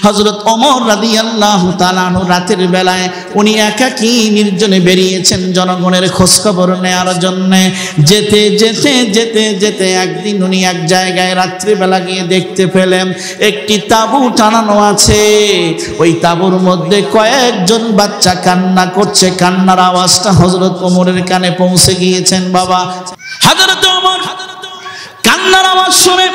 হযরত ওমর রাদিয়াল্লাহু তাআলা আনহু রাতের বেলায় উনি একাকী নির্জনে বেরিয়েছেন জনগণের খোঁজ খবর নেওয়ার জন্য। যেতে যেতে যেতে যেতে একদিন উনি এক জায়গায় রাত্রিবেলা গিয়ে দেখতে পেলেন একটি তাঁবু টানানো আছে। ওই তাঁবুর মধ্যে কয়েকজন বাচ্চা কান্না করছে। কান্নার আওয়াজটা হযরত ওমরের কানে পৌঁছে গিয়েছেন। বাবা হযরত ওমর কান্নার আওয়াজ শুনে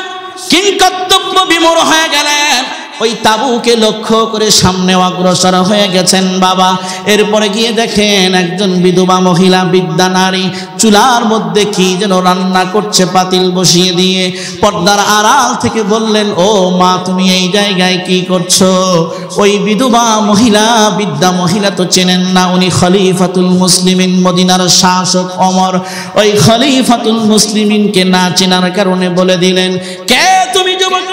কিংকর্তব্য বিমূঢ় হয়ে গেলেন। ওই তাঁবুকে লক্ষ্য করে সামনে অগ্রসর হয়ে গেছেন। বাবা এরপরে গিয়ে দেখেন একজন বিধবা মহিলা, বৃদ্ধা নারী চুলার মধ্যে কি যেন রান্না করছে পাতিল বসিয়ে দিয়ে। পর্দার আড়াল থেকে বললেন, ও মা, তুমি এই জায়গায় কি করছো? ওই বিধবা মহিলা, বৃদ্ধা মহিলা তো চেনেন না, উনি খলিফাতুল মুসলিমিন, মদিনার শাসক ওমর। ওই খলিফাতুল মুসলিমিনকে না চেনার কারণে বলে দিলেন, কে তুমি যুবক?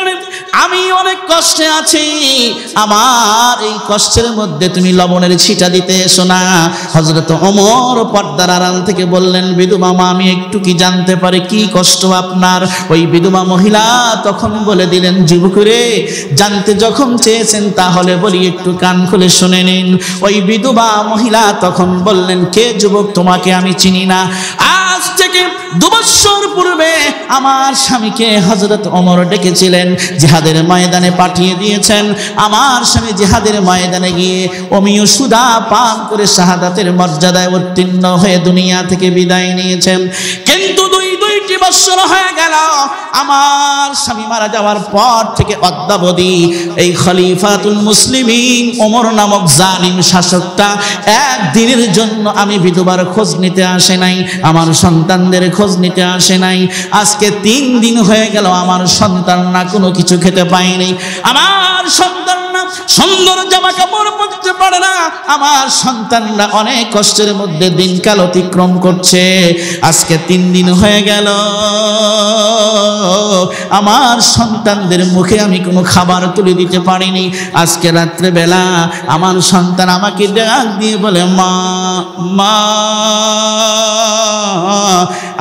আমি অনেক কষ্টে আছি, আমার এই কষ্টের মধ্যে তুমি লবণের ছিটা দিতে এসো না। হযরত ওমর পর্দার আড়াল থেকে বললেন, বিধবা মা, আমি একটু কি জানতে পারি কি কষ্ট আপনার? ওই বিধবা মহিলা তখন বলে দিলেন, যুবক রে, জানতে যখন চেয়েছেন তাহলে বলি একটু কান খুলে শুনে নিন। ওই বিধবা মহিলা তখন বললেন, কে যুবক? তোমাকে আমি চিনি না। আজ থেকে 2 বছর পূর্বে আমার স্বামীকে হযরত ওমর ডেকেছিলেন, জিহাদের ময়দানে পাঠিয়ে দিয়েছেন। আমার স্বামী জিহাদের ময়দানে গিয়ে অমিয় সুদা পান করে শাহাদাতের মর্যাদায় উত্তীর্ণ হয়ে দুনিয়া থেকে বিদায় নিয়েছেন। কিন্তু 2টি বছর হয়ে গেল, আমার স্বামী মারা যাওয়ার পর থেকে অদ্যাবধি এই খলিফাতুল মুসলিমিন ওমর নামক জালিম শাসকটা একদিনের জন্য আমি বিধবার খোঁজ নিতে আসে নাই, আমার সন্তানদের খোঁজ নিতে আসে নাই। আজকে 3 দিন হয়ে গেল আমার সন্তানরা কোনো কিছু খেতে পায়নি, আমার সন্তানরা সুন্দর জামা কাপড় পরতে পারে না, আমার সন্তানরা অনেক কষ্টের মধ্যে দিনকাল অতিক্রম করছে। আজকে 3 দিন হয়ে গেল আমার সন্তানদের মুখে আমি কোনো খাবার তুলে দিতে পারিনি। আজকে রাত্রে বেলা আমার সন্তান আমাকে ডাক দিয়ে বলে, মা মা,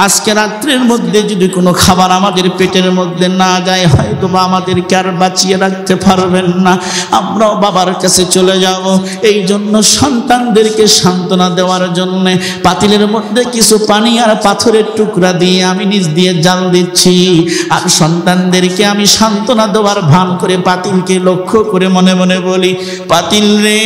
আজকে রাত্রের মধ্যে যদি কোনো খাবার আমাদের পেটের মধ্যে না যায়, হয়তো বা আমাদেরকে আর বাঁচিয়ে রাখতে পারবেন না, আমরাও বাবার কাছে চলে যাব। এই জন্য সন্তানদেরকে সান্ত্বনা দেওয়ার জন্য পাতিলের মধ্যে কিছু পানি আর পাথরের টুকরা দিয়ে আমি নিজ দিয়ে জাল দিচ্ছি। আর সন্তানদেরকে আমি সান্ত্বনা দেওয়ার ভান করে পাতিলকে লক্ষ্য করে মনে মনে বলি, পাতিল রে,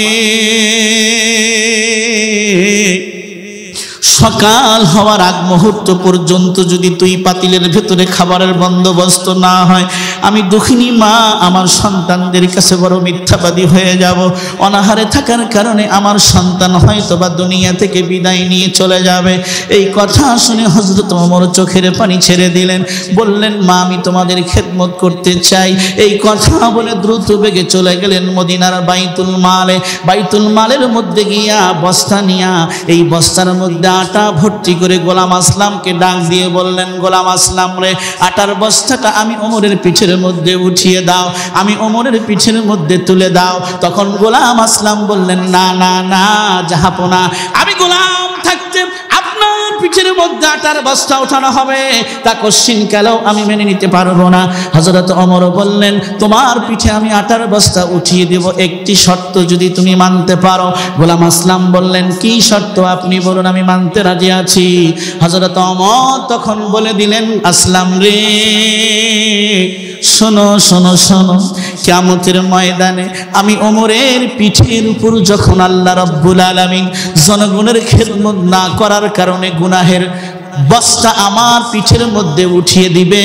সকাল হওয়ার আগ মুহূর্ত পর্যন্ত যদি তুই পাতিলের ভেতরে খাবারের বন্দোবস্ত না হয়, আমি দুঃখিনী মা আমার সন্তানদের কাছে বড় মিথ্যাবাদী হয়ে যাব। অনাহারে থাকার কারণে আমার সন্তান হয়তো বা দুনিয়া থেকে বিদায় নিয়ে চলে যাবে। এই কথা শুনে হযরত ওমর চোখের পানি ছেড়ে দিলেন, বললেন, মা, আমি তোমাদের খেদমত করতে চাই। এই কথা বলে দ্রুত বেগে চলে গেলেন মদিনার বাইতুল মালে। বাইতুল মালের মধ্যে গিয়া বস্তা নিয়া এই বস্তার মধ্যে আটা ভর্তি করে গোলাম আসলামকে ডাক দিয়ে বললেন, গোলাম আসলাম রে, আটার বস্তাটা আমি ওমরের পিঠের মধ্যে উঠিয়ে দাও, আমি ওমরের পিঠের মধ্যে তুলে দাও। তখন গোলাম আসলাম বললেন, না না না জাহাপনা, আমি গোলাম থাকতে আপনার পিঠের মধ্যে আটার বস্তা ওঠানো হবে তা কোশ্চিন কালেও আমি মেনে নিতে পারবো না। হযরত ওমর বললেন, তোমার পিঠে আমি আটার বস্তা উঠিয়ে দেব, একটি শর্ত যদি তুমি মানতে পারো। গোলাম আসলাম বললেন, কি শর্ত আপনি বলুন, আমি মানতে রাজি আছি। হযরত ওমর তখন বলে দিলেন, আসলাম রে, শোনো শোনো শোনো, কিয়ামতের ময়দানে আমি ওমরের পিঠের উপর যখন আল্লাহ রাব্বুল আলামিন জনগণের খেদমত না করার কারণে গুনাহের বস্তা আমার পিঠের মধ্যে উঠিয়ে দিবে,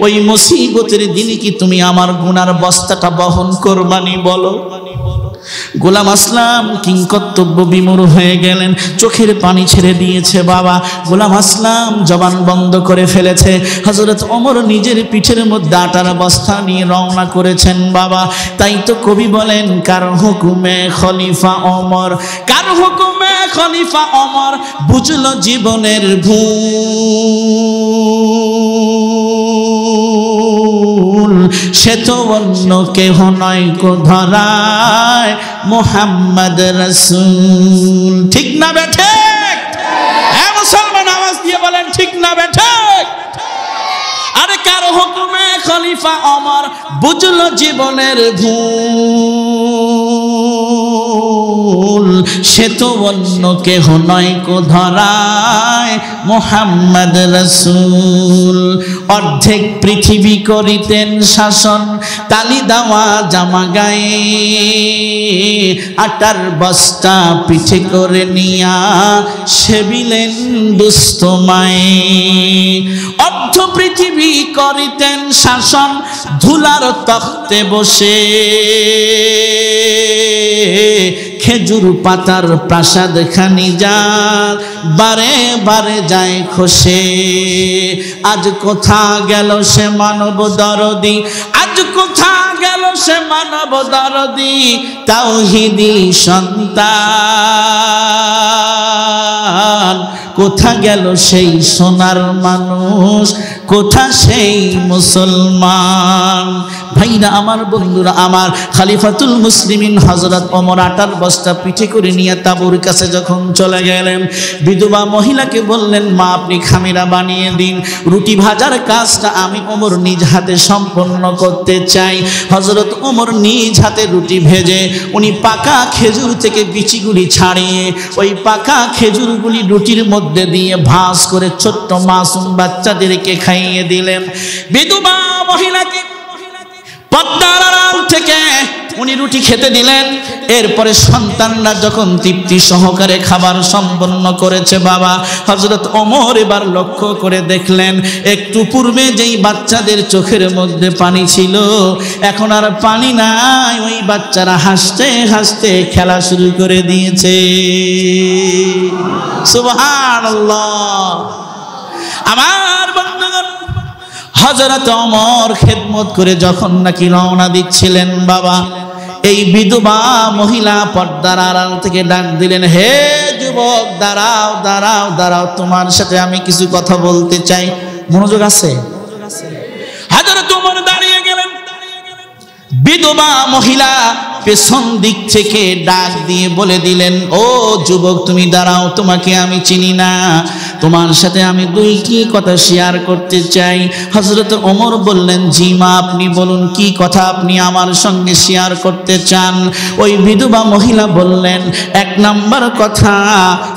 ওই মুসিবতের দিনে কি তুমি আমার গুনার বস্তাটা বহন করবানি বলো? গোলাম আসলাম কিংকর্তব্য বিমূঢ় হয়ে গেলেন, চোখের পানি ছেড়ে দিয়েছে। বাবা গোলাম আসলাম জবান বন্ধ করে ফেলেছে। হযরত ওমর নিজের পিঠের মধ্যে আটার বস্তা নিয়ে রওনা করেছেন। বাবা তাই তো কবি বলেন, কার হুকুমে খলিফা ওমর, কার হুকুমে খলিফা ওমর বুঝলো জীবনের ভুল, সে তো অন্য কেহ নয় কো ধরায় মুহাম্মদ রাসূল। ঠিক না বেঠে? হ্যাঁ মুসলমান, আওয়াজ দিয়ে বলেন ঠিক না বেঠে? আরে কার হুকুমে খলিফা ওমর বুঝলো জীবনের ভুল, সে তো অন্য কেহ নয় কো ধরায় মুহাম্মদ রাসূল। অর্ধেক পৃথিবী করিতেন শাসন, তালি দেওয়া জামা গায়ে, আটার বস্তা পিঠে করে নিয়া সেবিলেন দুস্থ মায়ে। অর্ধ পৃথিবী করিতেন শাসন, ধুলার তখ্তে বসে, খেজুর পাতার প্রাসাদ খানি যা বারে বারে যায় খসে। আজ কোথা গেল সে মানব দরদি, আজ কোথা গেল সে মানব দরদি, তাওহীদি সন্তান। কোথা গেল সেই সোনার মানুষ, কোথা সেই মুসলমান। ভাইরা আমার, বন্ধুরা আমার, খলিফাতুল মুসলিমিন হযরত ওমর আটার বস্তা পিঠে করে নিয়ে তাঁবুর কাছে যখন চলে গেলেন, বিধবা মহিলাকে বললেন, মা আপনি খামিরা বানিয়ে দিন, রুটি ভাজার কাজটা আমি ওমর নিজ হাতে সম্পন্ন করতে চাই। হযরত ওমর নিজ হাতে রুটি ভেজে উনি পাকা খেজুর থেকে বিচিগুলি ছাড়িয়ে ওই পাকা খেজুরগুলি রুটির মধ্যে দিয়ে ভাঁজ করে ছোট্ট মাসুম বাচ্চাদেরকে খাইয়ে দিলেন। বিধবা মহিলাকে পর্দার আড়াল থেকে উনি রুটি খেতে দিলেন। এরপরে সন্তানরা যখন তৃপ্তি সহকারে খাবার সম্পন্ন করেছে, বাবা হযরত ওমর এবার লক্ষ্য করে দেখলেন, একটু পূর্বে যেই বাচ্চাদের চোখের মধ্যে পানি ছিল, এখন আর পানি নাই। ওই বাচ্চারা হাসতে হাসতে খেলা শুরু করে দিয়েছে। সুবহানাল্লাহ। আমার বন্ধুগণ, হযরত ওমর খেদমত করে যখন নাকি রওনা দিচ্ছিলেন, বাবা এই বিধবা মহিলা পর্দার আড়াল থেকে ডাক দিলেন, হে যুবক, দাঁড়াও দাঁড়াও দাঁড়াও, তোমার সাথে আমি কিছু কথা বলতে চাই। মনোযোগ আছে? হযরত ওমর দাঁড়িয়ে গেলেন। বিধবা মহিলা পেছন দিক থেকে ডাক দিয়ে বলে দিলেন, ও যুবক তুমি দাঁড়াও, তোমাকে আমি চিনি না, তোমার সাথে আমি দুইটি কথা শেয়ার করতে চাই। হযরত ওমর বললেন, জি মা, আপনি বলুন কি কথা আপনি আমার সঙ্গে শেয়ার করতে চান। ওই বিধবা মহিলা বললেন, এক নাম্বার কথা,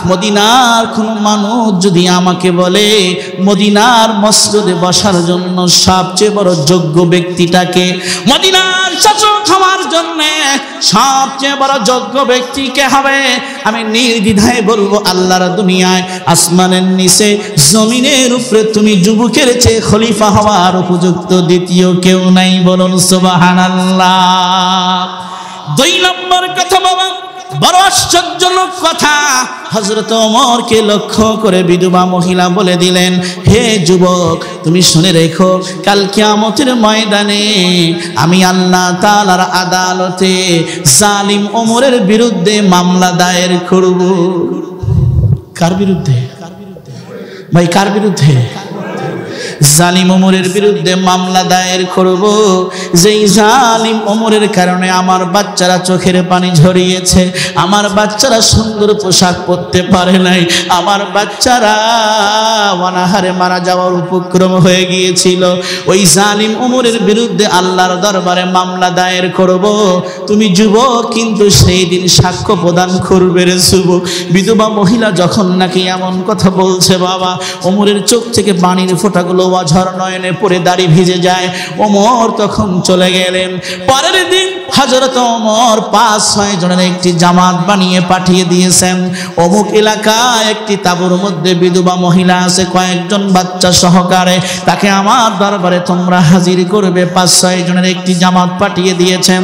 মদিনার কোনো মানুষ যদি আমাকে বলে মদিনার মসজিদে বসার জন্য সবচেয়ে বড় যোগ্য ব্যক্তিটাকে, মদিনার শাসক হওয়ার জন্য সবচেয়ে বড় যোগ্য ব্যক্তি কে হবে, আমি নির্দ্বিধায় বলবো আল্লাহর দুনিয়ায় আসমানের নিচে জমিনের উপরে তুমি যুবকের চেয়ে খলিফা হওয়ার উপযুক্ত দ্বিতীয় কেউ নাই। বলুন সুবহানাল্লাহ। দুই নম্বর কথা বাবা, বড় আশ্চর্যজনক কথা, হযরত ওমরকে লক্ষ্য করে বিধবা মহিলা বলে দিলেন, হে যুবক তুমি শুনে রেখো, কাল কিয়ামতের ময়দানে আমি আল্লাহ তাআলার আদালতে জালিম ওমরের বিরুদ্ধে মামলা দায়ের করব। কার বিরুদ্ধে ভাই? কার বিরুদ্ধে? জালিম ওমরের বিরুদ্ধে মামলা দায়ের করব। যেই জালিম ওমরের কারণে আমার বাচ্চারা চোখের পানি ঝরিয়েছে, আমার বাচ্চারা সুন্দর পোশাক পরতে পারে নাই, আমার বাচ্চারা অনাহারে মারা যাওয়ার উপক্রম হয়ে গিয়েছিল, ওই জালিম ওমরের বিরুদ্ধে আল্লাহর দরবারে মামলা দায়ের করব। তুমি যুবক কিন্তু সেই দিন সাক্ষ্য প্রদান করবে রে যুবক। বিধবা মহিলা যখন নাকি এমন কথা বলছে, বাবা ওমরের চোখ থেকে পানির ফোঁটাগুলো অঝর নয়নে পড়ে দাড়ি ভিজে যায়। ওমর তখন চলে গেলেন। পরের দিন হযরত ওমর ৫-৬ জনের একটি জামাত বানিয়ে পাঠিয়ে দিয়েছেন। অমুক এলাকায় একটি তাঁবুর মধ্যে বিধবা মহিলা আছে কয়েকজন বাচ্চা সহকারে, তাকে আমার দরবারে তোমরা হাজির করবে। ৫-৬ জনের একটি জামাত পাঠিয়ে দিয়েছেন।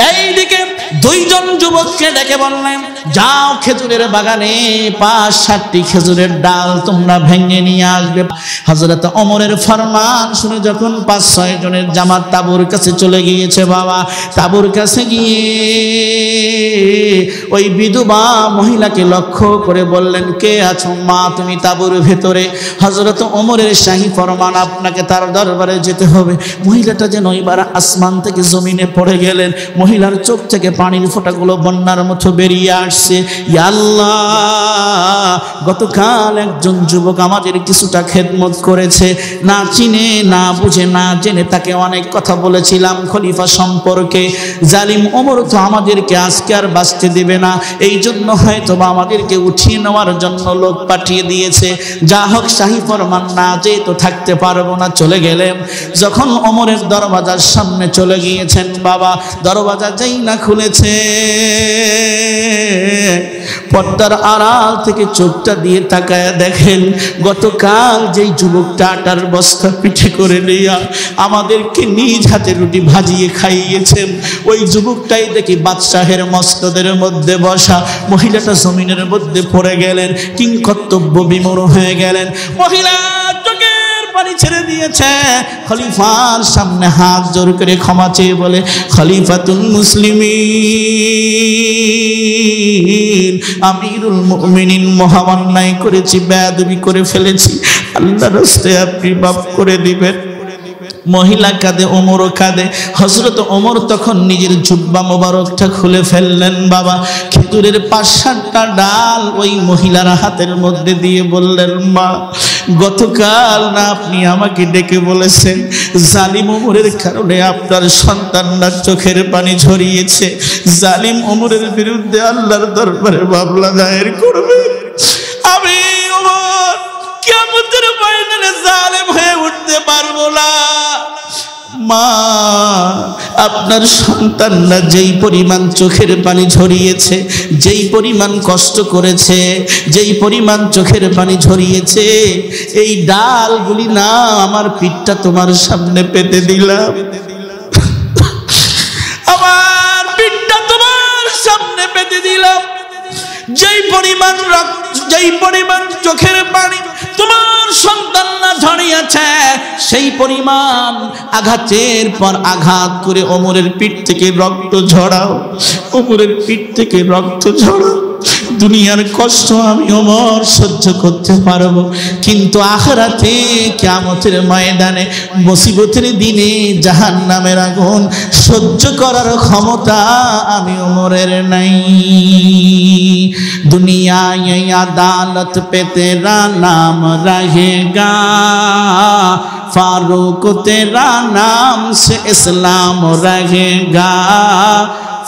এইদিকে ২ জন যুবককে ডেকে বললেন, যাও খেজুরের বাগানে ৫-৭টি খেজুরের ডাল তোমরা ভেঙে নিয়ে আসবে। হযরত ওমরের ফরমান শুনে যখন ৫-৬ জনের জামাত তাঁবুর কাছে চলে গিয়েছে, বাবা তাঁবুর কাছে গিয়ে ওই বিধবা মহিলাকে লক্ষ্য করে বললেন, কে আছো মা তুমি তাঁবুর ভেতরে? হযরত ওমরের শাহী ফরমান, আপনাকে তার দরবারে যেতে হবে। মহিলাটা যেন এবার আসমান থেকে জমিনে পড়ে গেলেন, মহিলার চোখ থেকে পানি পানির ফোঁটাগুলো বন্যার মতো বেরিয়ে আসছে। ইয়া আল্লাহ, গতকাল একজন যুবক আমাদের কিছুটা খেদমত করেছে, না চিনে না বুঝে না জেনে তাকে অনেক কথা বলেছিলাম খলিফা সম্পর্কে। জালিম ওমর তো আমাদেরকে আজকে আর বাঁচতে দিবে না, এই জন্য হয়তো বা আমাদেরকে উঠিয়ে নেওয়ার জন্য লোক পাঠিয়ে দিয়েছে। যা হোক, শাহী ফরমান না যেহেতু থাকতে পারবো না, চলে গেলেন। যখন ওমরের দরওয়াজার সামনে চলে গিয়েছেন, বাবা দরওয়াজা যেই না খুলেছে, পর্দার আড়াল থেকে চোখটা দিয়ে তাকায় দেখেন গতকাল যেই যুবকটা আটার বস্তা পিঠে করে নিয়া আমাদেরকে নিজ হাতে রুটি ভাজিয়ে খাইয়েছেন, ওই যুবকটাই দেখি বাদশাহের মসনদের মধ্যে বসা। মহিলাটা জমিনের মধ্যে পড়ে গেলেন, কিংকর্তব্য বিমূঢ় হয়ে গেলেন। মহিলা চোখের পানি ছেড়ে দিয়েছে, খলিফার সামনে হাত জোর করে ক্ষমা চেয়ে বলে, খলিফাতুল মুসলিমিন, আমিরুল মুমিনিন, মহামান্যায় করেছি, বেয়াদবি করে ফেলেছি, আল্লাহর রাস্তায় আপনি মাফ করে দিবেন। মহিলা কাঁদে, ওমরও কাঁদে। হযরত ওমর তখন নিজের জুব্বা মোবারকটা খুলে ফেললেন। বাবা খেজুরের ৫-৭টা ডাল ওই মহিলার হাতের মধ্যে দিয়ে বললেন, মা গতকাল না আপনি আমাকে ডেকে বলেছেন জালিম ওমরের কারণে আপনার সন্তানরা চোখের পানি ঝরিয়েছে, জালিম ওমরের বিরুদ্ধে আল্লাহর দরবারে মামলা দায়ের করবে। আমি ওমর কিয়ামতের ময়দানে জালিম হয়ে উঠতে পারবো না। মা আপনার সন্তানরা যেই পরিমাণ চোখের পানি ঝরিয়েছে, যেই পরিমাণ কষ্ট করেছে, যেই পরিমাণ চোখের পানি ঝরিয়েছে, এই ডালগুলি না আমার পিঠটা তোমার সামনে পেতে দিলাম, আমার পিঠটা তোমার সামনে পেতে দিলাম। যেই পরিমাণ রক্ত, যেই পরিমাণ চোখের পানি তোমার সন্তানরা ঝরিয়েছে, সেই পরিমাণ আঘাতের পর আঘাত করে ওমরের পিঠ থেকে রক্ত ঝরাও, ওমরের পিঠ থেকে রক্ত ঝরাও। দুনিয়ার কষ্ট আমি ওমর সহ্য করতে পারবো, কিন্তু আখিরাতে কিয়ামতের ময়দানে মুসিবতের দিনে জাহান্নামের আগুন সহ্য করার ক্ষমতা আমি ওমরের নাই। দুনিয়ায় আদালত পে তেরা নাম रहेगा, फारूक तेरा नाम से इस्लाम रहेगा,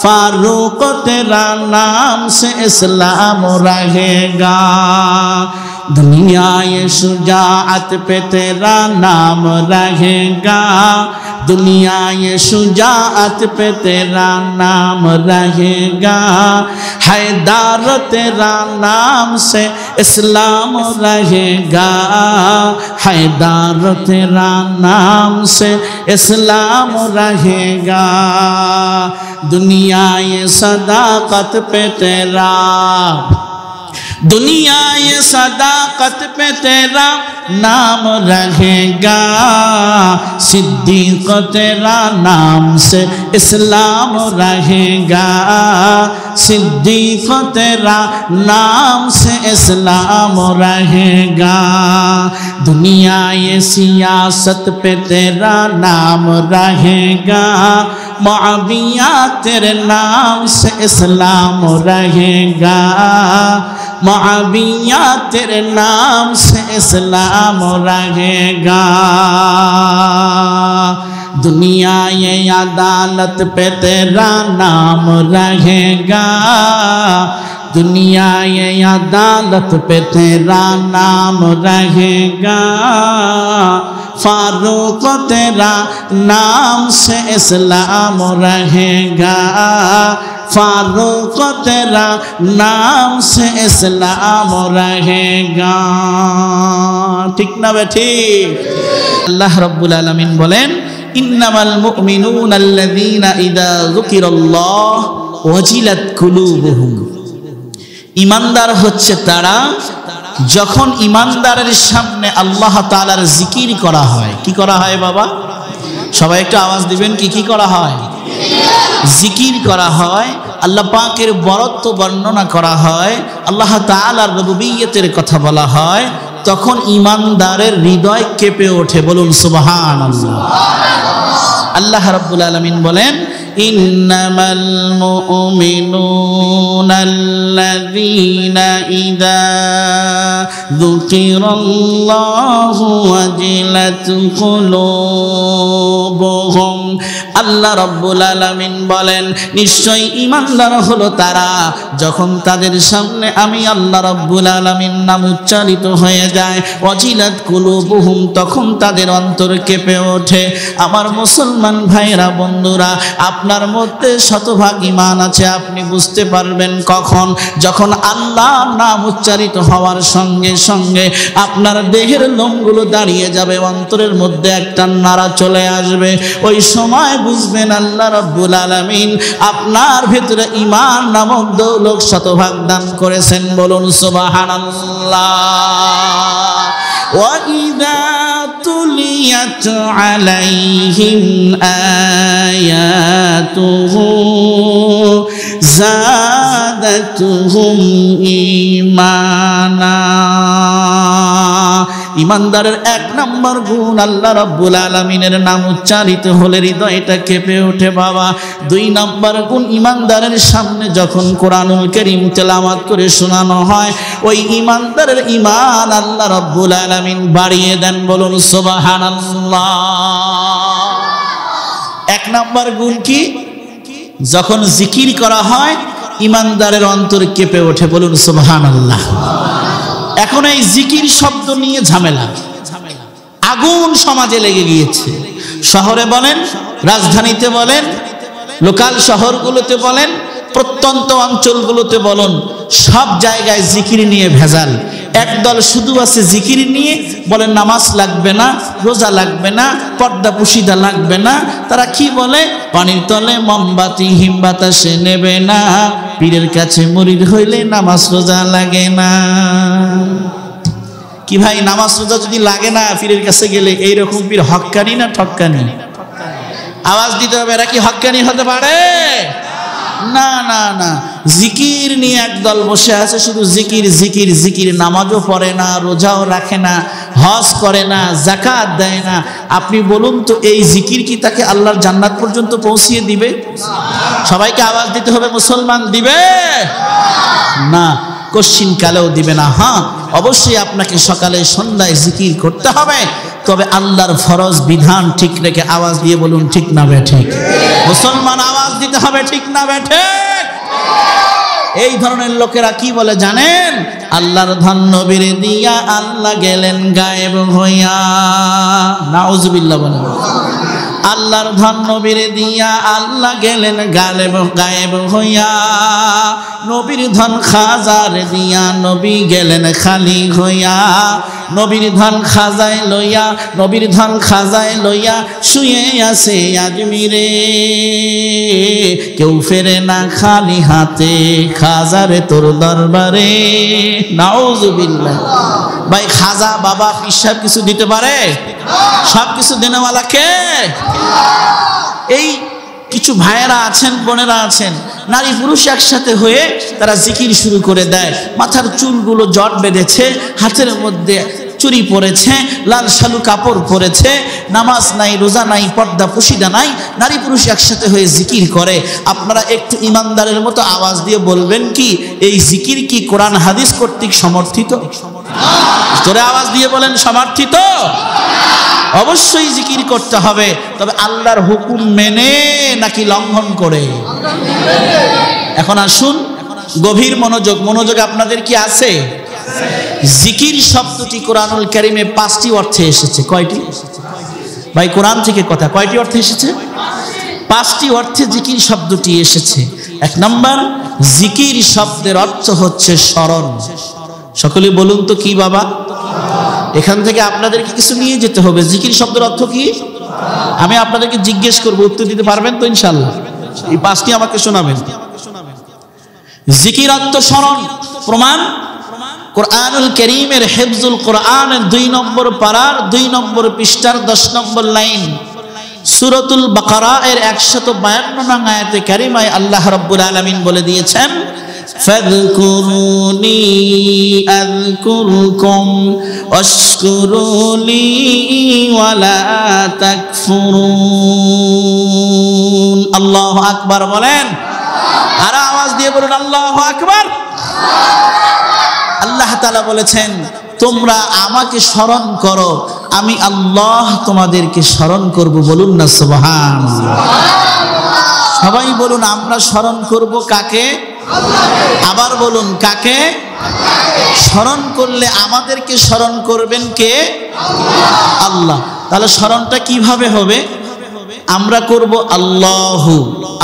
फारूक तेरा नाम से इस्लाम रहेगा। दुनिया ये शुजाअत पे तेरा नाम रहेगा, दुनिया ये शुजाअत पे तेरा नाम रहेगा, हैदर तेरा नाम से इस्लाम रहेगा, हैदर तेरा नाम से इस्लाम रहेगा। दुनिया ये सदाकत पे तेरा, दुनिया ये सदाकत पे तेरा नाम रहेगा, सिद्दीक तेरा नाम से इस्लाम रहेगा, सिद्दीक तेरा नाम से इस्लाम रहेगा। दुनिया ये सियासत पे तेरा नाम रहेगा, मुआविया तेरे नाम से इस्लाम रहेगा, मुआविया तेरे नाम से इस्लाम रहेगा। दुनिया ये अदालत पे तेरा नाम रहेगा, दुनिया ये अदालत पे तेरा नाम रहेगा, फारूक तेरा नाम से इस्लाम रहेगा, फारूक तेरा नाम से इस्लाम रहेगा। ठीक ना बेटी? अल्लाह रब्बुल आलमीन बोलेन, इन्नमाल मुमिनूना अल्लज़ीना इज़ा ज़ुकिरल्लाह वजिलात कुलूबुहुम। ईमानदार হচ্ছে তারা যখন ईमानदाরের সামনে আল্লাহ তাআলার জিকির করা হয়। কি করা হয় বাবা? সবাই একটু আওয়াজ দিবেন। কি করা হয়? জিকির করা হয়, আল্লাহ পাকের বরত্ব বর্ণনা করা হয়, আল্লাহ তাআলার রুবুবিয়্যতের কথা বলা হয়, তখন ঈমানদারের হৃদয় কেঁপে ওঠে। বলুন সুবহানাল্লাহ। আল্লাহ রাব্বুল আলামিন বলেন ইন্নামাল মুমিনুনা আল্লাযীনা ইযা যুকিরাল্লাহু ওয়াজিলাত কুলুবুহুম। আল্লাহ রাব্বুল আলামিন বলেন নিশ্চয়ই ঈমানদার হলো তারা যখন তাদের সামনে আমি আল্লাহ রাব্বুল আলামিন নাম উচ্চারিত হয়ে যায়, ওয়াজিলাত কুলুবুহুম, তখন তাদের অন্তর কেঁপে ওঠে। আমার মুসলমান ভাইরা বন্ধুরা, আপনার মধ্যে শতভাগ ঈমান আছে, আপনি বুঝতে পারবেন কখন? যখন আল্লাহর নাম উচ্চারিত হওয়ার সঙ্গে সঙ্গে আপনার দেহের লোমগুলো দাঁড়িয়ে যাবে, অন্তরের মধ্যে একটা নাড়া চলে আসবে। ওই সময় বুঝবেন আল্লাহ রাব্বুল আলামিন আপনার ভিতরে ঈমান নামক দৌলত শতভাগ দান করেছেন। বলুন সুবহানাল্লাহ। وَإِذَا تُلِيَتْ عَلَيْهِمْ آيَاتُهُ زَادَتْهُمْ إِيمَانًا। ঈমানদারের এক নম্বর গুণ, আল্লাহ রাব্বুল আলামিনের নাম উচ্চারিত হলে হৃদয়টা কেঁপে ওঠে বাবা। দুই নম্বর গুণ, ঈমানদারের সামনে যখন কোরআনুল কারীম তেলাওয়াত করে শোনানো হয়, ওই ঈমানদারের ঈমান আল্লাহ রাব্বুল আলামিন বাড়িয়ে দেন। বলুন সুবহানাল্লাহ। এক নম্বর গুণ কি? যখন জিকির করা হয় ঈমানদারের অন্তর কেঁপে ওঠে। বলুন সুবহানাল্লাহ। এখন এই জিকির শব্দ নিয়ে ঝামেলা, আগুন সমাজে লেগে গিয়েছে। শহরে বলেন, রাজধানীতে বলেন, লোকাল শহরগুলোতে বলেন, প্রত্যন্ত অঞ্চলগুলোতে বলুন, সব জায়গায় জিকির নিয়ে ভেজাল। একদল শুধু আছে জিকির নিয়ে, বলে নামাজ লাগবে না, রোজা লাগবে না, পর্দা পুশিদা লাগবে না। তারা কি বলে? পানির তলে মোমবাতি হিম বাতাসে নেবে না, পীরের কাছে মুরিদ হইলে নামাজ রোজা লাগে না। কি ভাই, নামাজ রোজা যদি লাগে না পীরের কাছে গেলে, এইরকম পীর হক্কানি না ঠক্কানি? আওয়াজ দিতে হবে, এরা কি হক্কানি হতে পারে? না না না। জিকির নিয়ে একদল বসে আছে, শুধু জিকির জিকির জিকির, নামাজও পড়ে না, রোজাও রাখে না, হজ করে না, যাকাত দেয় না। আপনি বলুন তো, এই জিকির কি তাকে আল্লাহর জান্নাত পর্যন্ত পৌঁছিয়ে দিবে? সবাইকে আওয়াজ দিতে হবে, মুসলমান দিবে না, কশ্চিন কালেও দিবে না। হ্যাঁ, অবশ্যই আপনাকে সকালে সন্ধ্যায় জিকির করতে হবে, তবে আল্লাহর ফরজ বিধান ঠিক রেখে। আওয়াজ দিয়ে বলুন ঠিক না বেঠিক? মুসলমান আওয়াজ দিতে হবে, ঠিক না বেঠিক? এই ধরনের লোকেরা কি বলে জানেন? আল্লাহর ধন নবীর দিয়া আল্লাহ গেলেন গায়েব হইয়া। নাউজুবিল্লাহ বলেন। আল্লাহর ধন নবীর দিয়া আল্লাহ গেলেন গায়েব হইয়া। নবীর ধন খাজার দিয়া নবী গেলেন খালি হইয়া। নবীর ধন খাজায় লইয়া, নবীর ধন খাজায় লইয়া শুয়ে আছে আজমিরে। কেউ ফেরে না খালি হাতে, খাজারে তোর দরবারে। নাউজুবিল্লাহ। ভাই, খাজা বাবা পীর সাহেব কিছু দিতে পারে? সব কিছু দেনেওয়ালা কে? এই কিছু ভাইয়েরা আছেন, বোনেরা আছেন, নারী পুরুষ একসাথে হয়ে তারা জিকির শুরু করে দেয়। মাথার চুলগুলো জট বেঁধেছে, হাতের মধ্যে চুরি পরেছে, লাল শালু কাপড় পরেছে, নামাজ নাই, রোজা নাই, পর্দা পুশিদা নাই, নারী পুরুষ একসাথে হয়ে জিকির করে। আপনারা একটু ইমানদারের মতো আওয়াজ দিয়ে বলবেন কি, এই জিকির কি কোরআন হাদিস কর্তৃক সমর্থিত? জোরে আওয়াজ দিয়ে বলেন, সমর্থিত? অবশ্যই জিকির করতে হবে, তবে আল্লাহর হুকুম মেনে নাকি লঙ্ঘন করে? এখন আসুন, গভীর মনোযোগ। মনোযোগ আপনাদের কি আছে? জিকির শব্দটি কোরআনুল কারীমে 5টি অর্থে এসেছে। কয়টি? ভাই, কোরআন থেকে কথা, কয়টি অর্থে এসেছে? 5টি অর্থে জিকির শব্দটি এসেছে। এক নম্বর, জিকির শব্দের অর্থ হচ্ছে স্মরণ। সকলে বলুন তো কি বাবা? এখান থেকে আপনাদেরকে কিছু নিয়ে যেতে হবে। জিকির শব্দের অর্থ কি? আমি আপনাদেরকে জিজ্ঞেস করব, উত্তর দিতে পারবেন তো ইনশাআল্লাহ? এই 5টি আমাকে শোনাবেন। জিকির অর্থ স্মরণ। প্রমাণ কোরআনুল কারীমের হিফজুল কোরআনের 2 নম্বর পারার 2 নম্বর পৃষ্ঠার 10 নম্বর লাইন, সূরাতুল বাকারা এর 152 নং আয়াতে কারিমায় আল্লাহ রাব্বুল আলামিন বলে দিয়েছেন, ফাযকুরুনি আযকুরকুম ওয়াশকুরুলি ওয়ালা তাকফুরুন। আল্লাহু আকবার বলেন, আর আওয়াজ দিয়ে বলুন আল্লাহু আকবার। আল্লাহ তাআলা বলেছেন তোমরা আমাকে স্মরণ করো, আমি আল্লাহ তোমাদেরকে স্মরণ করব। বলুন না সুবহানাল্লাহ। সবাই বলুন আমরা স্মরণ করব কাকে? আবার বলুন কাকে? স্মরণ করলে আমাদেরকে স্মরণ করবেন কে? আল্লাহ। তাহলে স্মরণটা কিভাবে হবে? আমরা করব আল্লাহু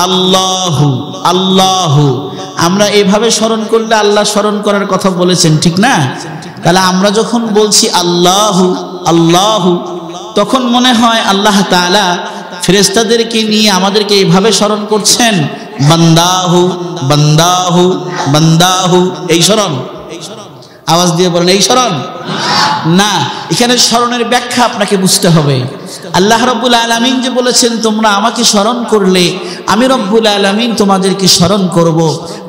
আল্লাহু আল্লাহু। আমরা এভাবে স্মরণ করলে আল্লাহ স্মরণ করার কথা বলেছেন, ঠিক না? তাহলে আমরা যখন বলছি আল্লাহু আল্লাহু, তখন মনে হয় আল্লাহ তাআলা ফেরেশতাদেরকে নিয়ে আমাদেরকে এইভাবে স্মরণ করছেন, বান্দাহু বান্দাহু বান্দাহু। এই স্মরণ? আওয়াজ দিয়ে বলেন এই স্মরণ না। এখানে স্মরণের ব্যাখ্যা আপনাকে বুঝতে হবে। আল্লাহ রাব্বুল আলামিন যে বলেছেন তোমরা আমাকে স্মরণ করলে আমি রব্বুল আলামিন তোমাদেরকে স্মরণ করব।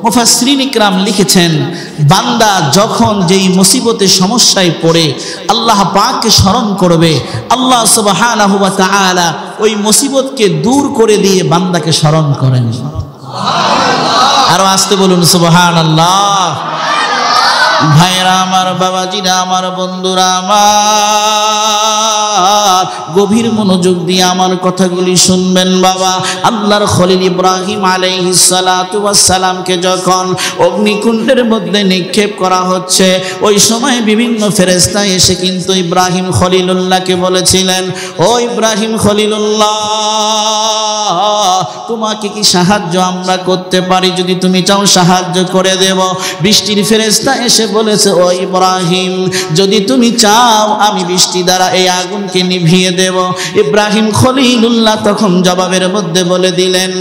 মুফাসসিরিন ইকরাম লিখেছেন বান্দা যখন যেই মুসিবতে সমস্যায় পড়ে আল্লাহ পাককে স্মরণ করবে, আল্লাহ সুবহানাহু ওয়া তাআলা ওই মুসিবতকে দূর করে দিয়ে বান্দাকে স্মরণ করেন। আরো আসতে বলুন সুবহানাল্লাহ। ভাইরা আমার, বাবাজিরা আমার, বন্ধুরা আমার, গভীর মনোযোগ দিয়ে আমার কথাগুলি শুনবেন বাবা। আল্লাহর খলিল ইব্রাহিম আলাইহিস সালাতু ওয়াস সালামকে যখন অগ্নিকুণ্ডের মধ্যে নিক্ষেপ করা হচ্ছে, ওই সময় বিভিন্ন ফেরেশতা এসে কিন্তু ইব্রাহিম খলিলুল্লাহকে বলেছিলেন, ও ইব্রাহিম খলিলুল্লাহ, তোমাকে কি সাহায্য আমরা করতে পারি? যদি তুমি চাও সাহায্য করে দেব। বৃষ্টির ফেরেশতা এসে বলেছে, ও ইব্রাহিম, যদি তুমি চাও আমি বৃষ্টি দ্বারা এই আগুনকে নিভিয়ে দেব। ইব্রাহিম খলিলুল্লাহ তখন জবাবের মধ্যে বলে দিলেন,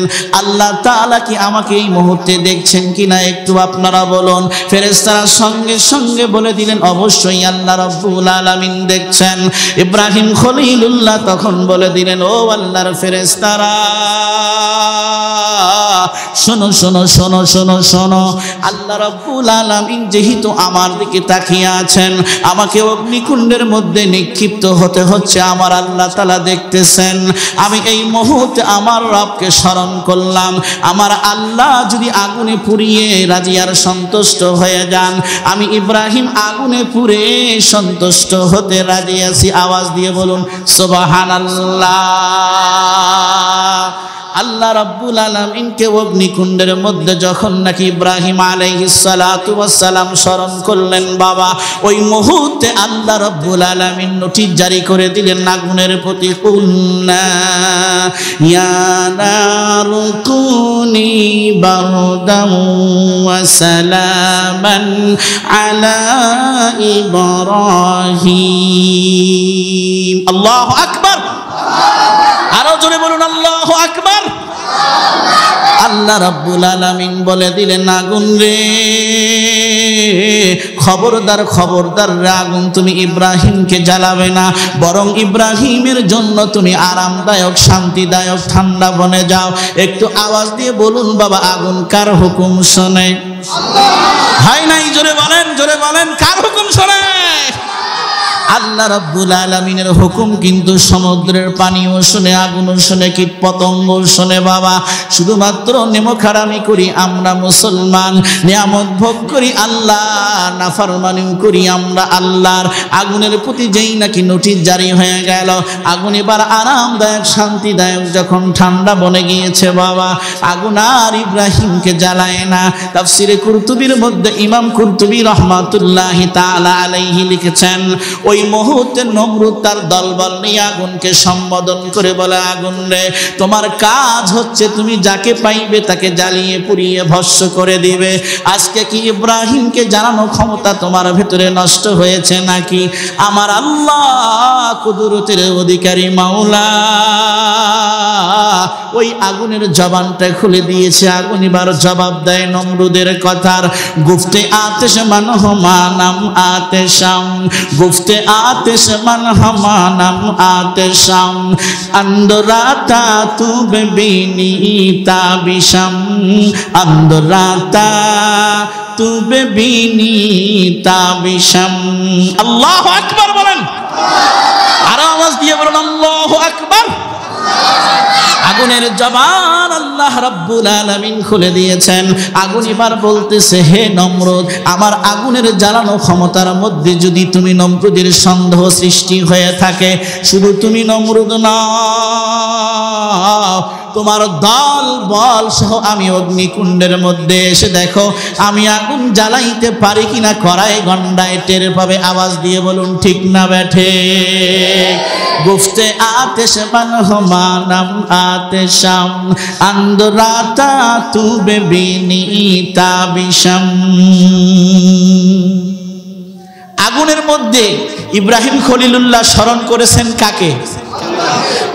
আল্লাহ তাআলা কি আমাকে এই মুহূর্তে দেখছেন কিনা একটু আপনারা বলুন। ফেরেশতারা সঙ্গে সঙ্গে বলে দিলেন, অবশ্যই আল্লাহ রাব্বুল আলামিন দেখছেন। ইব্রাহিম খলিলুল্লাহ তখন বলে দিলেন, ও আল্লাহর ফেরেশতারা, শোনো শোনো শোনো শোনো শোনো, আল্লাহ রাব্বুল আলামিন যেহেতু আমার দিকে তাকিয়ে আছেন, আমাকে অগ্নিকুণ্ডের মধ্যে নিক্ষিপ্ত হতে হচ্ছে, আমার আল্লাহ তাআলা দেখতেছেন। আমি এই মুহূর্তে আমার রবকে স্মরণ করলাম। আমার আল্লাহ যদি আগুনে পুড়িয়ে রাজি আর সন্তুষ্ট হয়ে যান, আমি ইব্রাহিম আগুনে পুড়ে সন্তুষ্ট হতে রাজি আছি। আওয়াজ দিয়ে বলুন সুবহানাল্লাহ। আল্লাহ রাব্বুল আলামিনকে অগ্নিকুণ্ডের মধ্যে যখন নাকি ইব্রাহিম আলাইহিস সালাতু ওয়াস সালাম স্মরণ করলেন বাবা, ওই মুহূর্তে আল্লাহ রাব্বুল আলামিন নোটিশ জারি করে দিলেন আগুনের প্রতি, কুল্না ইয়া নারু কুনি বারদান ওয়া সালামান আলা ইব্রাহিম। আল্লাহু আকবার। আরো জোরে বলুন আল্লাহু আকবার। আল্লাহ রাব্বুল আলামিন বলে দিলেন, আগুন রে, খবরদার খবরদার রে আগুন, তুমি ইব্রাহিমকে জ্বালাবে না, বরং ইব্রাহিমের জন্য তুমি আরামদায়ক শান্তিদায়ক ঠান্ডা বনে যাও। একটু আওয়াজ দিয়ে বলুন বাবা, আগুন কার হুকুম শোনে? হয় নাই? জোরে বলেন, জোরে বলেন, কার হুকুম শোনে? আল্লাহ রাব্বুল আলামিনের হুকুম কিন্তু সমুদ্রের পানিও শুনে, আগুনও শুনে, কীট পতঙ্গ শুনে বাবা। শুধুমাত্র নেমখারামি করি আমরা মুসলমান, নিয়ামত ভোগ করি আল্লাহ, নাফরমানিও করি আমরা আল্লাহর। আগুনের প্রতি যেই নাকি নোটিশ জারি হয়ে গেল, আগুন এবার আরামদায়ক শান্তিদায়ক যখন ঠান্ডা বনে গিয়েছে বাবা, আগুন আর ইব্রাহিমকে জ্বালায় না। তাফসিরে কুরতুবির মধ্যে ইমাম কুরতুবি রহমাতুল্লাহি তাআলা আলাইহি লিখেছেন, ওই মুহূর্তে নমরুদ তার দলবল নিয়ে আগুনকে সম্বোধন করে বলে, আগুন রে, তোমার কাজ হচ্ছে তুমি যাকে পাইবে তাকে জ্বালিয়ে পুড়িয়ে ভস্ম করে দিবে। আজকে কি ইব্রাহিমকে জানানো ক্ষমতা তোমার ভেতরে নষ্ট হয়েছে নাকি? আমার আল্লাহ কুদরতের অধিকারী মাওলা ওই আগুনের জবানটা খুলে দিয়েছে। আগুন এবার জবাব দেয় নমরুদের কথার, গুফতে আতিশ মান হমানাম আতিশাম, গুফতে আতিশ মান হমানাম আতিশাম, আন্দরাতা তু বেবিনি তাবিশাম, আন্দরাতা তুবিনি তাবিশাম। আল্লাহু আকবার বলেন, আর আওয়াজ দিয়ে বলেন আল্লাহু আকবার। আগুনের জবান আল্লাহ রাব্বুল আলামিন খুলে দিয়েছেন। আগুন এবার বলতেছে, হে নমরুদ, আমার আগুনের জ্বালানো ক্ষমতার মধ্যে যদি তুমি নমরুদের সন্দেহ সৃষ্টি হয়ে থাকে, শুধু তুমি নমরুদ না, তোমার দল বল সহ আমি অগ্নিকুণ্ডের মধ্যে এসে দেখো আমি আগুন জ্বালাইতে পারি কিনা কড়াই গন্ডায় টের পাবে। আওয়াজ দিয়ে বলুন ঠিক না বেঠে? গুফতে আতেশ বান হমানাম আতেশাম আন্দরাতা তু বেবিনি তাবিশাম। আগুনের মধ্যে ইব্রাহিম খলিলুল্লাহ স্মরণ করেছেন কাকে?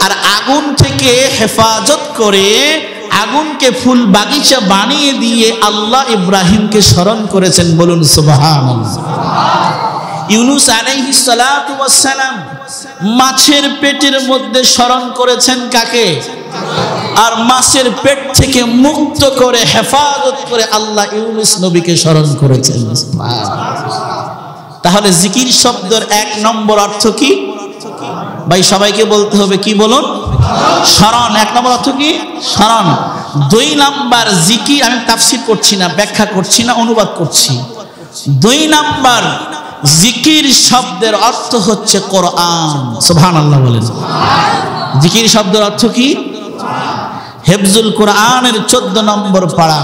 আর আগুন থেকে হেফাজত করে আগুনকে ফুল বাগিচা বানিয়ে দিয়ে আল্লাহ ইব্রাহিমকে স্মরণ করেছেন। বলুন সুবহানাল্লাহ। ইউনূস আলাইহিস সালাতু ওয়াস সালাম মাছের পেটের মধ্যে স্মরণ করেছেন কাকে? আর মাছের পেট থেকে মুক্ত করে হেফাজত করে আল্লাহ ইউনূস নবীকে স্মরণ করেছেন। তাহলে জিকির শব্দের এক নম্বর অর্থ কি ভাই? সবাইকে বলতে হবে, কি বলুন? স্মরণ। এক নম্বর অর্থ কি? স্মরণ। দুই নাম্বার জিকির, আমি তাফসীর করছি না, ব্যাখ্যা করছি না, অনুবাদ করছি। দুই নাম্বার জিকির শব্দের অর্থ হচ্ছে কোরআন। সুবহানাল্লাহ বলেন। জিকির শব্দের অর্থ কি? হেফজুল কোরআনের 14 নম্বর পারা,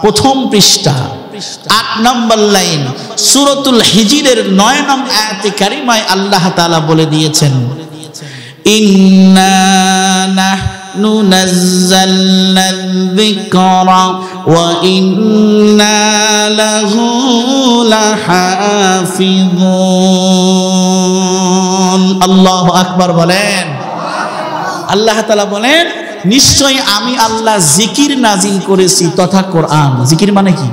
প্রথম পৃষ্ঠা, 8 নম্বর লাইন, সূরাতুল হিজরের 9 নং আয়াতে কারিমায় আল্লাহ তাআলা বলে দিয়েছেন, ইন্না নাহনু নাযালনা যিকরা ওয়া ইন্না লাহু লাহাফিযুন। আল্লাহু আকবার বলেন। আল্লাহ তাআলা বলেন, নিশ্চয় আমি আল্লাহ জিকির নাজিল করেছি তথা কোরআন। জিকির মানে কি?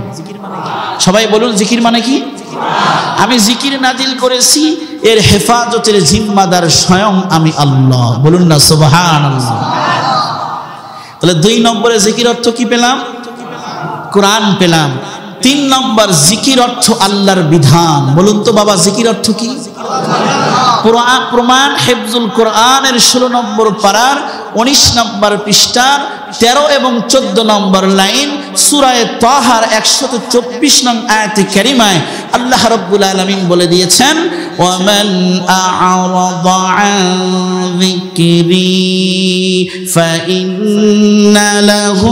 সবাই বলুন, জিকির মানে কি? আমি জিকির নাজিল করেছি, এর হেফাজতের জিম্মাদার স্বয়ং আমি আল্লাহ। বলুন না সুবহানাল্লাহ। তাহলে 2 নম্বরে জিকির অর্থ কি পেলাম? কোরআন পেলাম। 3 নম্বর জিকির অর্থ আল্লাহর বিধান। বলুন তো বাবা, জিকির অর্থ কি? প্রমাণ হেফজুল কোরআনের 16 নম্বর পারার 19 নম্বর পৃষ্ঠার 13 এবং 14 নম্বর লাইন, সূরা তাহার 124 নং আয়াতে কারিমায় আল্লাহ রাব্বুল আলামিন বলে দিয়েছেন, ওয়ামান আ'রাদা আন যিকরি ফাইন্না লাহু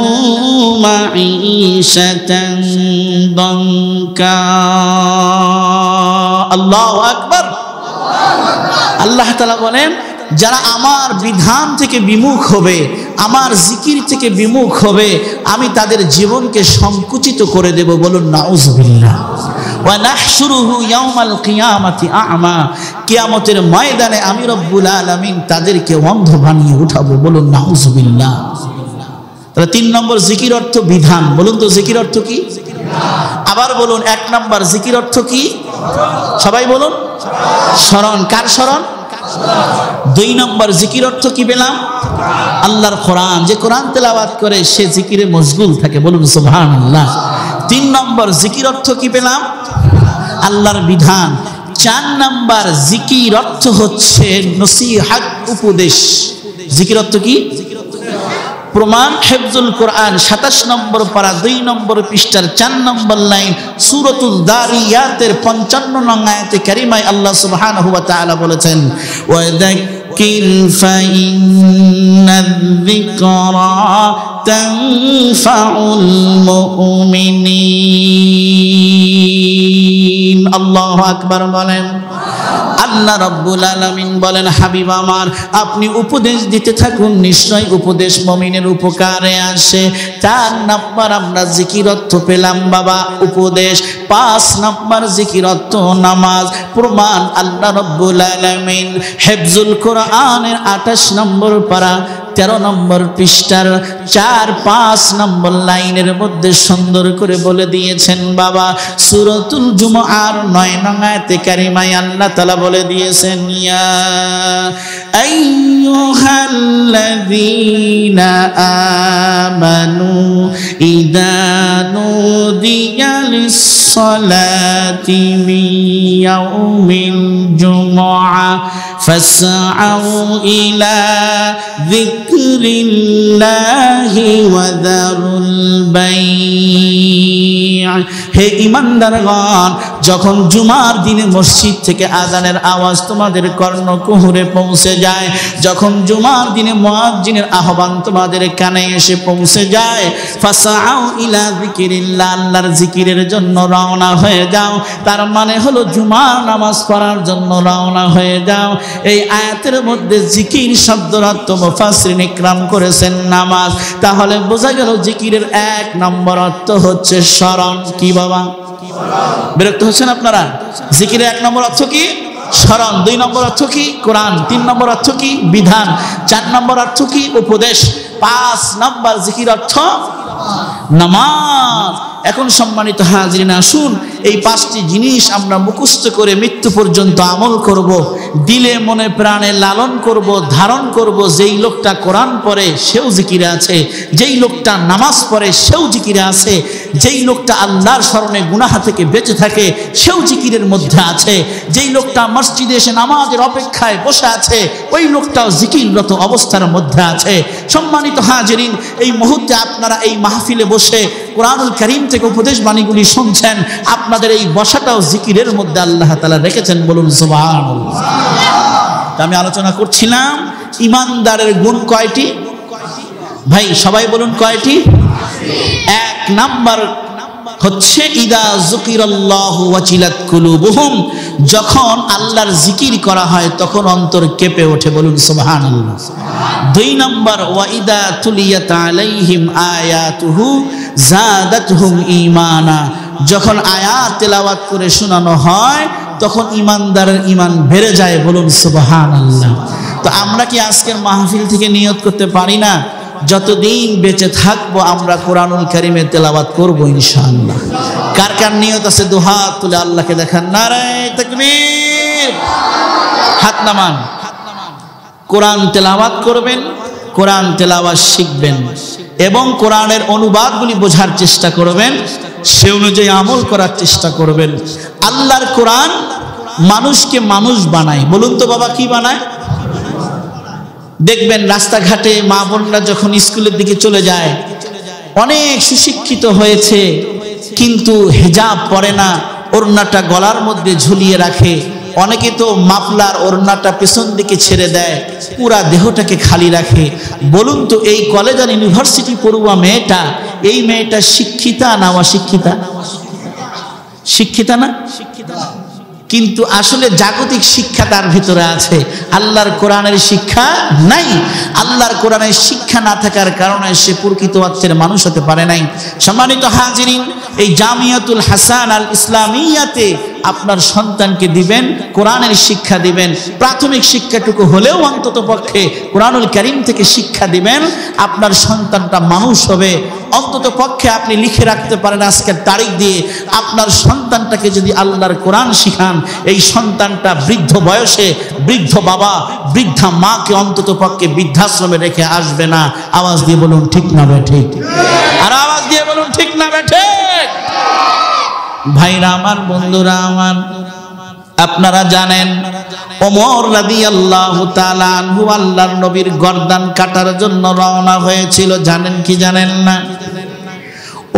মাঈশাতান দানকা। আল্লাহু আকবার। আল্লাহ তাআলা বলেন, যারা আমার বিধান থেকে বিমুখ হবে, আমার জিকির থেকে বিমুখ হবে, আমি তাদের জীবনকে সংকুচিত করে দেব। বলুন নাউযুবিল্লাহ। ওয়া নাহশুরুহু ইয়াউমাল কিয়ামাতি আ'মা। কিয়ামতের ময়দানে আমি রব্বুল আলামিন তাদেরকে অন্ধ বানিয়ে উঠাবো। বলুন নাউযুবিল্লাহ। তাহলে 3 নম্বর জিকির অর্থ বিধান। বলুন তো জিকির অর্থ কি? আবার বলুন, 1 নম্বর জিকির অর্থ কি? সবাই বলুন, স্মরণ। কার স্মরণ? 2 নম্বর জিকির অর্থ কি পেলাম? আল্লাহর কোরআন। যে কোরআন তেলাওয়াত করে সে জিকিরে মশগুল থাকে। বলুন সুবহানাল্লাহ। 3 নম্বর জিকির অর্থ কি পেলাম? আল্লাহর বিধান। 4 নম্বর জিকির অর্থ হচ্ছে নসিহত, উপদেশ। জিকির অর্থ কি? প্রমাণ হেফজুল কোরআন 27 নম্বর পারা 2 নম্বর পৃষ্ঠার 4 নম্বর লাইন, সূরাতুল দারিয়াতের 55 নং আয়াতে কারিমায় আল্লাহ সুবহানাহু ওয়া তাআলা বলেছেন, ওয়া যাক্কির ফাইন্নায যিকরা তানফাউল মুমিনিন। আল্লাহু আকবার বলেন। আল্লাহ রাব্বুল আলামিন বলেন, হাবিব আমার, আপনি উপদেশ দিতে থাকুন, নিশ্চয় উপদেশ মুমিনের উপকারে আসে। 4 নম্বর আমরা জিকির অর্থ পেলাম বাবা, উপদেশ। 5 নম্বর জিকির অর্থ নামাজ। প্রমাণ আল্লাহ রাব্বুল আলামিন হেফজুল কোরআনের 28 নম্বর পারা 13 নম্বর পৃষ্ঠার 4-5 নম্বর লাইনের মধ্যে সুন্দর করে বলে দিয়েছেন বাবা। সূরাতুল জুমআর 9 নং আয়াতে কারিমায় আল্লাহ তাআলা বলে দিয়েছেন, ইয়া আইয়ুহাল্লাযীনা আমানু ইযা নুদিয়া লিস-সালাতি মিন ইয়াউমিল জুমআ ফাসআউ ইলা যিকরিল্লাহি ওয়া যারুল বাই'। হে ঈমানদারগণ, যখন জুমার দিনে মসজিদ থেকে আযানের আওয়াজ তোমাদের কর্ণকুহরে পৌঁছে যায়, যখন জুমার দিনে মুয়াজ্জিনের আহ্বান তোমাদের কানে এসে পৌঁছে যায়, ফাসআউ ইলা যিকরিল্লাহ, আল্লাহর জিকিরের জন্য রওনা হয়ে যাও। তার মানে হলো জুমার নামাজ পড়ার জন্য রওনা হয়ে যাও। এই আয়াতের মধ্যে জিকির শব্দের অর্থ মুফাসসিরিন ইকরাম করেছেন নামাজ। তাহলে বোঝা গেল জিকিরের 1 নম্বর অর্থ হচ্ছে স্মরণ। কি বাবা, বিরক্ত হচ্ছেন আপনারা? জিকিরের 1 নম্বর অর্থ কি? স্মরণ। 2 নম্বর অর্থ কি? কোরআন। 3 নম্বর অর্থ কি? বিধান। 4 নম্বর অর্থ কি? উপদেশ। 5 নম্বর জিকির অর্থ নামাজ। এখন সম্মানিত হাজিরিন, আসুন এই 5টি জিনিস আমরা মুখস্থ করে মৃত্যু পর্যন্ত আমল করব, দিলে মনে প্রাণে লালন করব, ধারণ করব। যেই লোকটা কোরআন পড়ে সেও জিকিরে আছে, যেই লোকটা নামাজ পড়ে সেও জিকিরে আছে, যেই লোকটা আল্লাহর স্মরণে গুনাহ থেকে বেঁচে থাকে সেও জিকিরের মধ্যে আছে, যেই লোকটা মসজিদে এসে নামাজের অপেক্ষায় বসে আছে ওই লোকটাও জিকিররত অবস্থার মধ্যে আছে। সম্মানিত হাজিরিন, এই মুহূর্তে আপনারা এই মাহফিলে বসে কোরআনুল কারীম থেকে উপদেশ বাণীগুলি শুনছেন, আপনাদের এই বসাটাও জিকিরের মধ্যে আল্লাহ তাআলা রেখেছেন। বলুন সুবহানাল্লাহ। আমি আলোচনা করছিলাম ঈমানদারের গুণ কয়টি? ভাই সবাই বলুন কয়টি? 1 নাম্বার হচ্ছে ইদা যুকিরাল্লাহু ওয়াজিলাত কুলুবুহুম, যখন আল্লাহর জিকির করা হয় তখন অন্তর কেঁপে ওঠে। বলুন সুবহানাল্লাহ। 2 নাম্বার ওয়া ইদা তুলিয়াত আলাইহিম আয়াতুহু যাদাতহুম ঈমানা, যখন আয়াত তেলাওয়াত করে শোনানো হয় তখন ঈমানদারের ঈমান বেড়ে যায়। বলুন সুবহানাল্লাহ। তো আমরা কি আজকের মাহফিল থেকে নিয়ত করতে পারি না যতদিন বেঁচে থাকবো আমরা কোরআনুল কারীমের তেলাওয়াত করব ইনশাআল্লাহ? কার কার নিয়ত আছে দু হাত তুলে আল্লাহকে দেখান। নারায়ে তাকবীর, হাত নামান। কোরআন তেলাওয়াত করবেন, কোরআন তেলাওয়াত শিখবেন এবং কোরআনের অনুবাদগুলি বোঝার চেষ্টা করবেন, সে অনুযায়ী আমল করার চেষ্টা করবেন। আল্লাহর কোরআন মানুষকে মানুষ বানায়। বলুন তো বাবা, কি বানায়? দেখবেন রাস্তাঘাটে মা বোনরা যখন স্কুলের দিকে চলে যায়, অনেক সুশিক্ষিত হয়েছে কিন্তু হিজাব পরে না, ওড়নাটা গলার মধ্যে ঝুলিয়ে রাখে। অনেকে তো মাফলার ওড়নাটা পেছন দিকে ছেড়ে দেয়, পুরা দেহটাকে খালি রাখে। বলুন তো এই কলেজ আর ইউনিভার্সিটি পড়ুয়া মেয়েটা, এই মেয়েটা শিক্ষিতা না অশিক্ষিতা? শিক্ষিতা না? কিন্তু আসলে জাগতিক শিক্ষা তার ভিতরে আছে, আল্লাহর কোরআনের শিক্ষা নাই। আল্লাহর কোরআনের শিক্ষা না থাকার কারণে সে প্রকৃত অর্থের মানুষ হতে পারে নাই। সম্মানিত হাজিরিন, এই জামিয়াতুল হাসান আল ইসলামিয়াতে আপনার সন্তানকে দিবেন, কোরআনের শিক্ষা দিবেন, প্রাথমিক শিক্ষাটুকু হলেও অন্তত পক্ষে কোরআনুল কারীম থেকে শিক্ষা দিবেন, আপনার সন্তানটা মানুষ হবে। অন্তত পক্ষে আপনি লিখে রাখতে পারেন আজকের তারিখ দিয়ে, আপনার সন্তানটাকে যদি আল্লাহর কোরআন শিখান, এই সন্তানটা বৃদ্ধ বয়সে বৃদ্ধ বাবা বৃদ্ধা মাকে অন্তত পক্ষে বৃদ্ধাশ্রমে রেখে আসবে না। আওয়াজ দিয়ে বলুন ঠিক না বেঠিক? আর আওয়াজ দিয়ে বলুন ঠিক না বেঠিক? ভাইরা আমার, বন্ধুরা আমার, আপনারা জানেন ওমর রাদিয়াল্লাহু তাআলা আনহু আল্লাহর নবীর গর্দান কাটার জন্য রওনা হয়েছিল। জানেন কি জানেন না?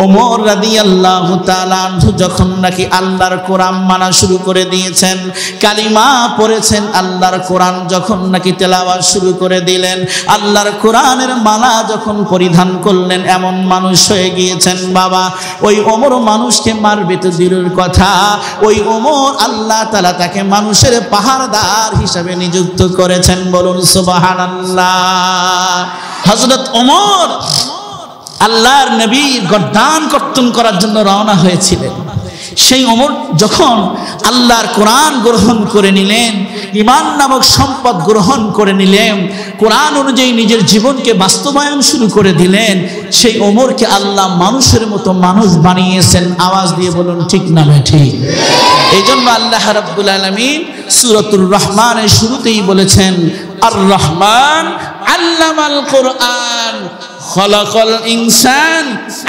ওমর রাদিয়াল্লাহু তাআলা আনহু যখন নাকি আল্লাহর কোরআন মানা শুরু করে দিয়েছেন, কালিমা পড়েছেন, আল্লাহর কোরআন যখন নাকি তেলাওয়াত শুরু করে দিলেন, আল্লাহর কোরআনের মালা যখন পরিধান করলেন, এমন মানুষ হয়ে গিয়েছেন বাবা, ওই ওমর মানুষকে মারবে তো দূরের কথা, ওই ওমর আল্লাহ তাআলা তাকে মানুষের পাহারাদার হিসাবে নিযুক্ত করেছেন। বলুন সুবহানাল্লাহ। হযরত ওমর আল্লাহর নবী গর্দান কর্তন করার জন্য রওনা হয়েছিলেন। সেই ওমর যখন আল্লাহর কোরআন গ্রহণ করে নিলেন, ঈমান নামক সম্পদ গ্রহণ করে নিলেন, কোরআন অনুযায়ী নিজের জীবনকে বাস্তবায়ন শুরু করে দিলেন, সেই ওমরকে আল্লাহ মানুষের মতো মানুষ বানিয়েছেন। আওয়াজ দিয়ে বলুন ঠিক না ঠিক? এই জন্য আল্লাহ রাব্বুল আলামিন সূরাতুর রহমানের শুরুতেই বলেছেন, আর রহমান আল্লামাল কোরআন খলাকাল ইনসান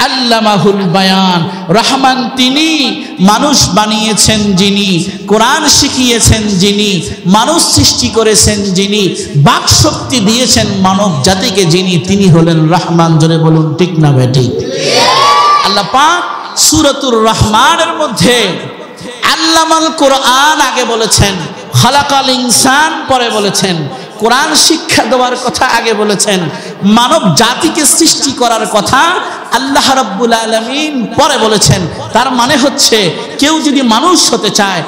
আল্লামাহুল বায়ান। রহমান তিনি, মানুষ বানিয়েছেন যিনি, কোরআন শিখিয়েছেন যিনি, মানুষ সৃষ্টি করেছেন যিনি, বাক শক্তি দিয়েছেন মানব জাতিকে যিনি, তিনি হলেন রহমান। জোরে বলুন ঠিক না ঠিক? আল্লাহ পাক সূরাতুর রহমানের মধ্যে আল্লামাল কোরআন আগে বলেছেন, খলাকাল ইনসান পরে বলেছেন, কোরআন শিক্ষা দেওয়ার কথা আগে বলেছেন, মানব জাতিকে সৃষ্টি করার কথা আল্লাহ রাব্বুল আলামিন পরে বলেছেন। তার মানে হচ্ছে কেউ যদি মানুষ হতে চায়,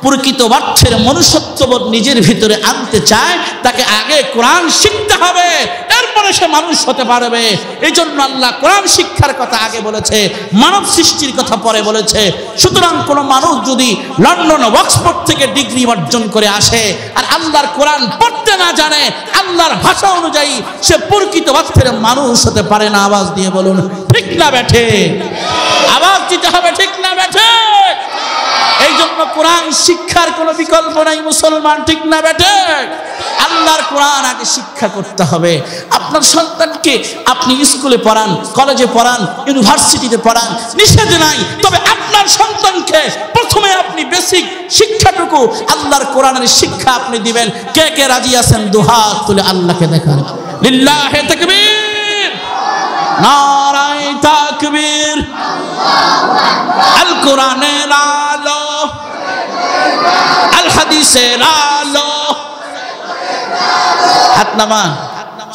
প্রকৃত অর্থের মনুষ্যত্ববোধ নিজের ভিতরে আনতে চায়, তাকে আগে কোরআন শিখতে হবে, এরপরে সে মানুষ হতে পারবে। এই জন্য আল্লাহ কোরআন শিক্ষার কথা আগে বলেছে, মানব সৃষ্টির কথা পরে বলেছে। সুতরাং কোনো মানুষ যদি লন্ডন অক্সফোর্ড থেকে ডিগ্রি অর্জন করে আসে আর আল্লাহর কোরআন পড়তে না জানে, আল্লাহর ভাষা অনুযায়ী সে প্রকৃত অর্থের মানুষ হতে পারে না। আওয়াজ দিয়ে বলুন ঠিক না বেঠে? আওয়াজ দিতে হবে ঠিক না বেঠে? এই জন্য কোরআন শিক্ষার কোনো বিকল্প নাই মুসলমান, ঠিক না বেঠে? আল্লাহর কোরআন আগে শিক্ষা করতে হবে। আপনার সন্তানকে আপনি স্কুলে পড়ান, কলেজে পড়ান, ইউনিভার্সিটিতে পড়ান, নিষেধ নাই, তবে আপনার সন্তানকে প্রথমে আপনি বেসিক শিক্ষাটুকু আল্লাহর কোরআনের শিক্ষা আপনি দিবেন। কে কে রাজি আছেন? দুহাত তুলে আল্লাহকে দেখান। লিল্লাহি তাকবীর, নারায়ে তাকবীর। আল কোরআনের আলো, আল হাদিসের আলো। হাত নামান।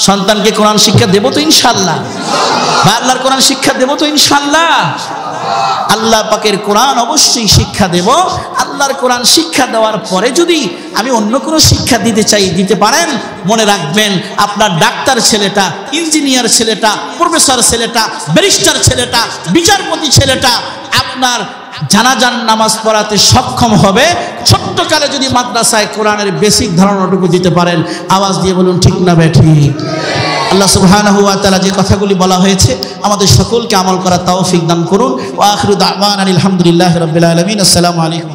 সন্তানকে কোরআন শিক্ষা দেব তো ইনশাআল্লাহ? বা আল্লাহর কোরআন শিক্ষা দেব তো ইনশাআল্লাহ? আল্লাহ পাকের কোরআন অবশ্যই শিক্ষা দেব। আল্লাহর কোরআন শিক্ষা দেওয়ার পরে যদি আমি অন্য কোনো শিক্ষা দিতে চাই, দিতে পারেন। মনে রাখবেন, আপনার ডাক্তার ছেলেটা, ইঞ্জিনিয়ার ছেলেটা, প্রফেসর ছেলেটা, ব্যারিস্টার ছেলেটা, বিচারপতি ছেলেটা আপনার জানাজার নামাজ পড়াতে সক্ষম হবে ছোট্টকালে যদি মাদ্রাসায় কোরআনের বেসিক ধারণাটুকু দিতে পারেন। আওয়াজ দিয়ে বলুন ঠিক না ঠিক? আল্লাহ সুবহানাহু ওয়া তাআলা যে কথাগুলি বলা হয়েছে আমাদের সকলকে আমল করার তৌফিক দান করুন। ওয়া আখিরু দাওয়ানা আলহামদুলিল্লাহি রাব্বিল আলামিন। আসসালামু আলাইকুম।